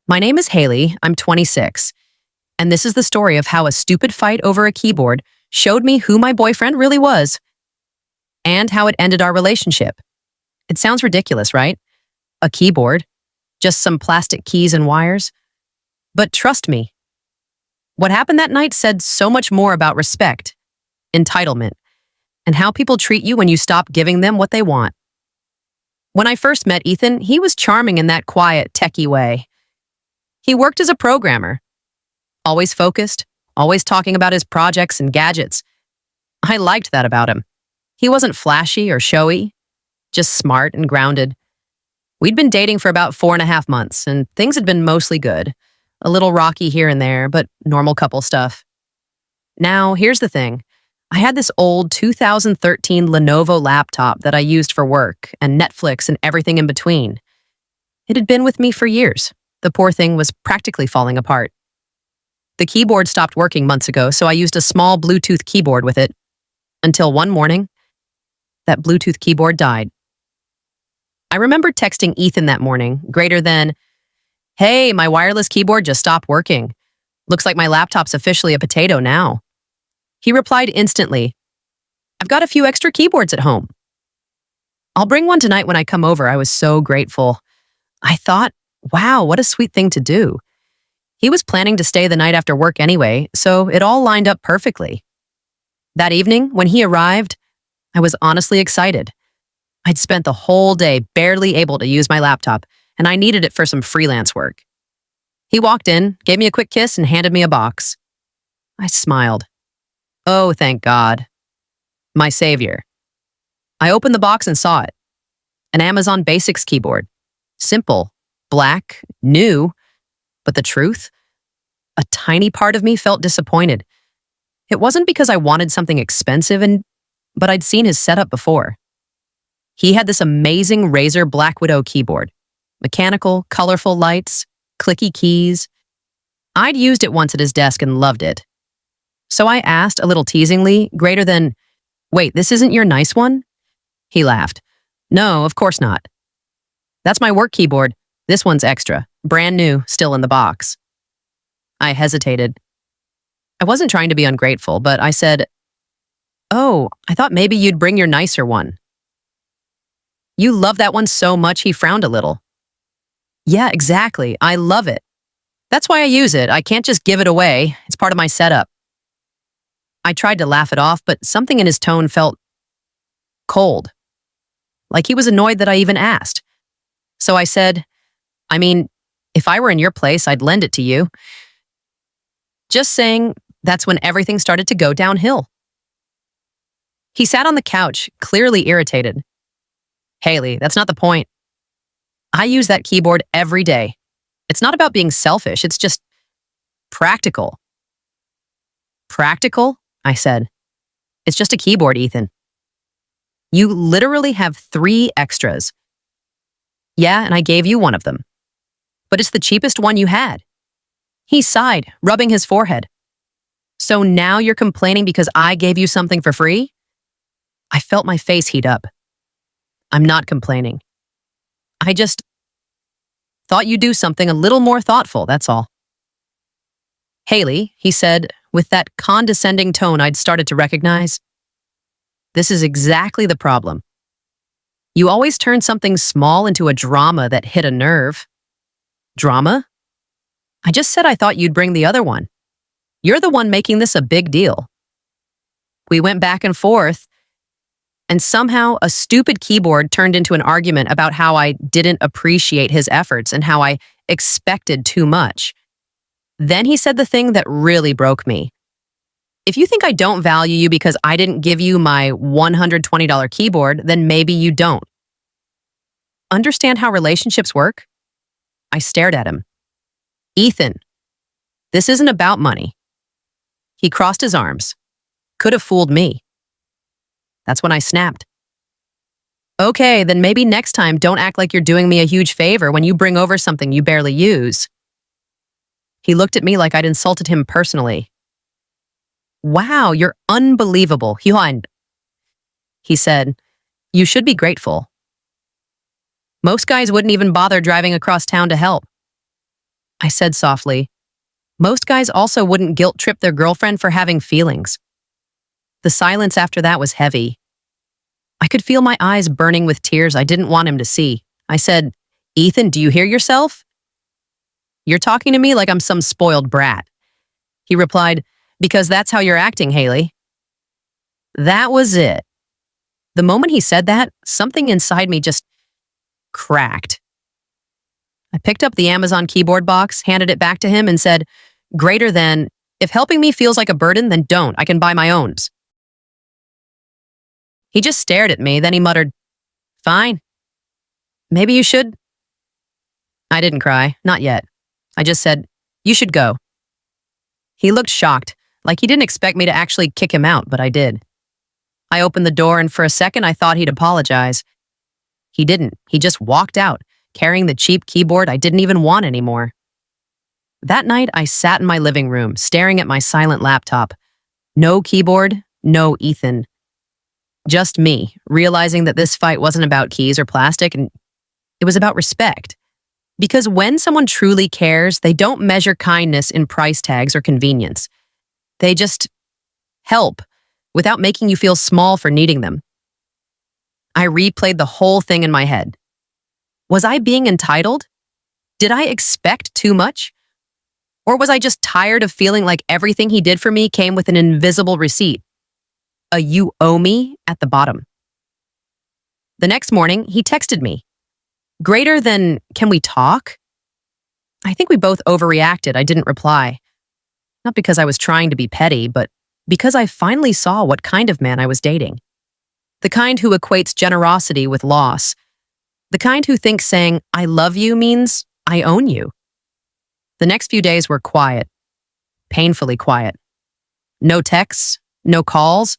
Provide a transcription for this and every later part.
My name is Hailey, I'm 26, and this is the story of how a stupid fight over a keyboard showed me who my boyfriend really was and how it ended our relationship. It sounds ridiculous, right? A keyboard, just some plastic keys and wires. But trust me, what happened that night said so much more about respect, entitlement, and how people treat you when you stop giving them what they want. When I first met Ethan, he was charming in that quiet, techie way. He worked as a programmer, always focused, always talking about his projects and gadgets. I liked that about him. He wasn't flashy or showy, just smart and grounded. We'd been dating for about 4.5 months, and things had been mostly good. A little rocky here and there, but normal couple stuff. Now, here's the thing. I had this old 2013 Lenovo laptop that I used for work and Netflix and everything in between. It had been with me for years. The poor thing was practically falling apart. The keyboard stopped working months ago, so I used a small Bluetooth keyboard with it. Until one morning, that Bluetooth keyboard died. I remember texting Ethan that morning, greater than, "Hey, my wireless keyboard just stopped working. Looks like my laptop's officially a potato now." He replied instantly, "I've got a few extra keyboards at home. I'll bring one tonight when I come over." I was so grateful. I thought, wow, what a sweet thing to do. He was planning to stay the night after work anyway, so it all lined up perfectly. That evening, when he arrived, I was honestly excited. I'd spent the whole day barely able to use my laptop, and I needed it for some freelance work. He walked in, gave me a quick kiss, and handed me a box. I smiled. Oh, thank God. My savior. I opened the box and saw it. An Amazon Basics keyboard. Simple, black, new, but the truth? A tiny part of me felt disappointed. It wasn't because I wanted something expensive, but I'd seen his setup before. He had this amazing Razer Black Widow keyboard. Mechanical, colorful lights, clicky keys. I'd used it once at his desk and loved it. So I asked, a little teasingly, greater than, "Wait, this isn't your nice one?" He laughed. "No, of course not. That's my work keyboard. This one's extra, brand new, still in the box." I hesitated. I wasn't trying to be ungrateful, but I said, "Oh, I thought maybe you'd bring your nicer one." "You love that one so much," he frowned a little. "Yeah, exactly. I love it. That's why I use it. I can't just give it away. It's part of my setup." I tried to laugh it off, but something in his tone felt cold, like he was annoyed that I even asked. So I said, "I mean, if I were in your place, I'd lend it to you." Just saying, that's when everything started to go downhill. He sat on the couch, clearly irritated. "Hailey, that's not the point. I use that keyboard every day. It's not about being selfish, it's just practical." "Practical?" I said. "It's just a keyboard, Ethan. You literally have 3 extras." "Yeah, and I gave you one of them. But it's the cheapest one you had." He sighed, rubbing his forehead. "So now you're complaining because I gave you something for free?" I felt my face heat up. "I'm not complaining. I just thought you'd do something a little more thoughtful, that's all." "Hailey," he said, with that condescending tone I'd started to recognize, "this is exactly the problem. You always turn something small into a drama that hit a nerve." "Drama? I just said I thought you'd bring the other one. You're the one making this a big deal." We went back and forth, and somehow a stupid keyboard turned into an argument about how I didn't appreciate his efforts and how I expected too much. Then he said the thing that really broke me. "If you think I don't value you because I didn't give you my $120 keyboard, then maybe you don't. Understand how relationships work?" I stared at him. "Ethan, this isn't about money." He crossed his arms. Could have fooled me. That's when I snapped. "Okay, then maybe next time don't act like you're doing me a huge favor when you bring over something you barely use." He looked at me like I'd insulted him personally. "Wow, you're unbelievable, Juan." He said, "You should be grateful. Most guys wouldn't even bother driving across town to help." I I said softly. Most guys also wouldn't guilt trip their girlfriend for having feelings. The silence after that was heavy. I could feel my eyes burning with tears I didn't want him to see. I said, Ethan, do you hear yourself? You're talking to me like I'm some spoiled brat. He replied, because that's how you're acting, Hailey. That was it. The moment he said that, something inside me just cracked. I picked up the Amazon keyboard box, handed it back to him, and said, greater than, if helping me feels like a burden, then don't. I can buy my own. He just stared at me, then he muttered, fine. Maybe you should. I didn't cry, not yet. I just said, you should go. He looked shocked, like he didn't expect me to actually kick him out, but I did. I opened the door, and for a second I thought he'd apologize. He didn't. He just walked out, carrying the cheap keyboard I didn't even want anymore. That night, I sat in my living room, staring at my silent laptop. No keyboard, no Ethan. Just me, realizing that this fight wasn't about keys or plastic, and it was about respect. Because when someone truly cares, they don't measure kindness in price tags or convenience. They just help without making you feel small for needing them. I replayed the whole thing in my head. Was I being entitled? Did I expect too much? Or was I just tired of feeling like everything he did for me came with an invisible receipt? A you owe me at the bottom. The next morning, he texted me. Greater than, can we talk? I think we both overreacted. I didn't reply. Not because I was trying to be petty, but because I finally saw what kind of man I was dating. The kind who equates generosity with loss. The kind who thinks saying, I love you means I own you. The next few days were quiet. Painfully quiet. No texts, no calls,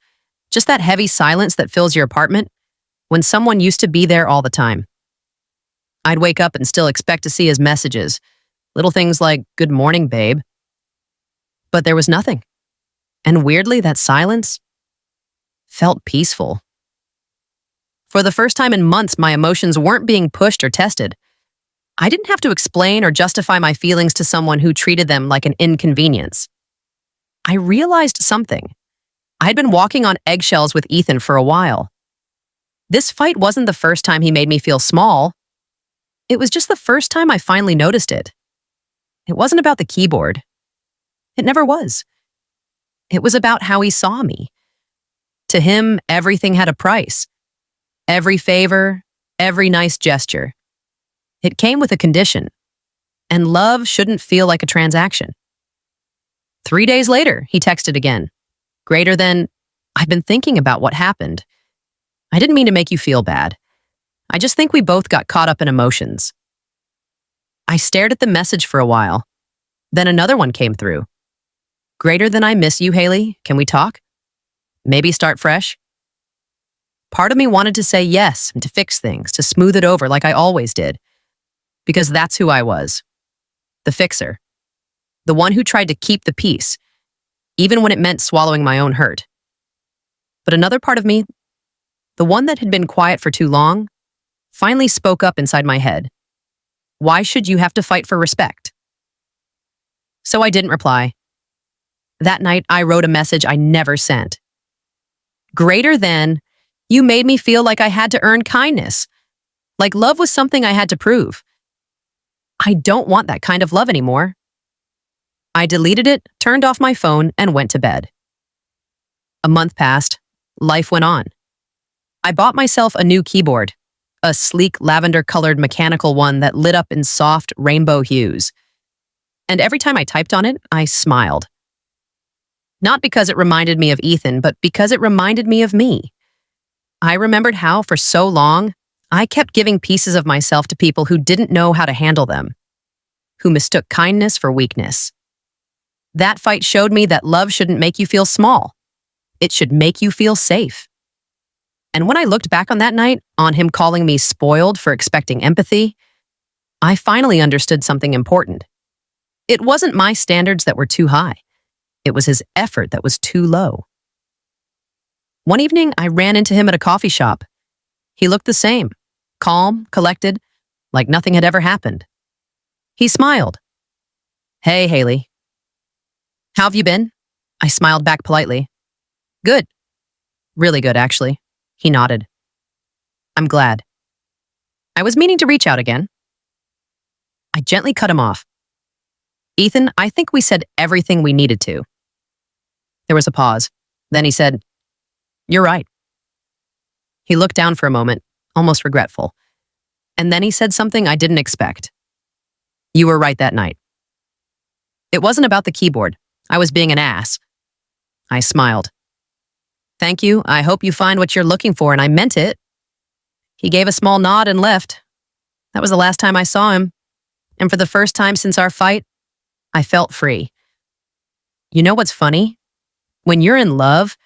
just that heavy silence that fills your apartment when someone used to be there all the time. I'd wake up and still expect to see his messages. Little things like, good morning, babe. But there was nothing. And weirdly, that silence felt peaceful. For the first time in months, my emotions weren't being pushed or tested. I didn't have to explain or justify my feelings to someone who treated them like an inconvenience. I realized something. I'd been walking on eggshells with Ethan for a while. This fight wasn't the first time he made me feel small. It was just the first time I finally noticed it. It wasn't about the keyboard. It never was. It was about how he saw me. To him, everything had a price. Every favor, every nice gesture. It came with a condition. And love shouldn't feel like a transaction. 3 days later, he texted again. Greater than, I've been thinking about what happened. I didn't mean to make you feel bad. I just think we both got caught up in emotions. I stared at the message for a while. Then another one came through. Greater than I miss you, Hailey. Can we talk? Maybe start fresh? Part of me wanted to say yes and to fix things, to smooth it over like I always did. Because that's who I was. The fixer. The one who tried to keep the peace, even when it meant swallowing my own hurt. But another part of me, the one that had been quiet for too long, finally spoke up inside my head. Why should you have to fight for respect? So I didn't reply. That night, I wrote a message I never sent. Greater than, you made me feel like I had to earn kindness. Like love was something I had to prove. I don't want that kind of love anymore. I deleted it, turned off my phone, and went to bed. A month passed. Life went on. I bought myself a new keyboard, a sleek lavender-colored mechanical one that lit up in soft rainbow hues. And every time I typed on it, I smiled. Not because it reminded me of Ethan, but because it reminded me of me. I remembered how, for so long, I kept giving pieces of myself to people who didn't know how to handle them, who mistook kindness for weakness. That fight showed me that love shouldn't make you feel small. It should make you feel safe. And when I looked back on that night, on him calling me spoiled for expecting empathy, I finally understood something important. It wasn't my standards that were too high. It was his effort that was too low. One evening, I ran into him at a coffee shop. He looked the same, calm, collected, like nothing had ever happened. He smiled. Hey, Hailey. How have you been? I smiled back politely. Good. Really good, actually. He nodded. I'm glad. I was meaning to reach out again. I gently cut him off. Ethan, I think we said everything we needed to. There was a pause. Then he said, You're right. He looked down for a moment, almost regretful. And then he said something I didn't expect. You were right that night. It wasn't about the keyboard. I was being an ass. I smiled. Thank you. I hope you find what you're looking for, and I meant it. He gave a small nod and left. That was the last time I saw him. And for the first time since our fight, I felt free. You know what's funny? When you're in love,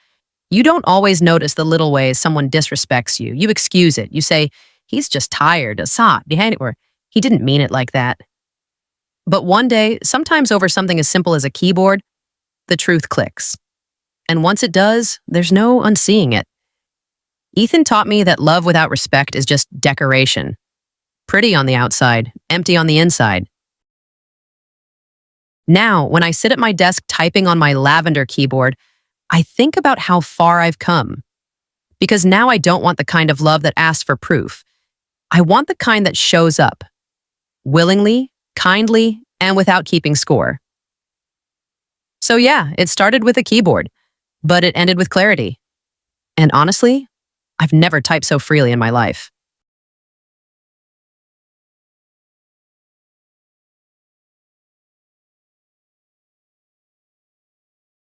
you don't always notice the little ways someone disrespects you. You excuse it. You say, he's just tired, or he didn't mean it like that. But one day, sometimes over something as simple as a keyboard, the truth clicks. And once it does, there's no unseeing it. Ethan taught me that love without respect is just decoration. Pretty on the outside, empty on the inside. Now, when I sit at my desk typing on my lavender keyboard, I think about how far I've come. Because now I don't want the kind of love that asks for proof. I want the kind that shows up. Willingly, kindly, and without keeping score. So yeah, it started with a keyboard, but it ended with clarity. And honestly, I've never typed so freely in my life.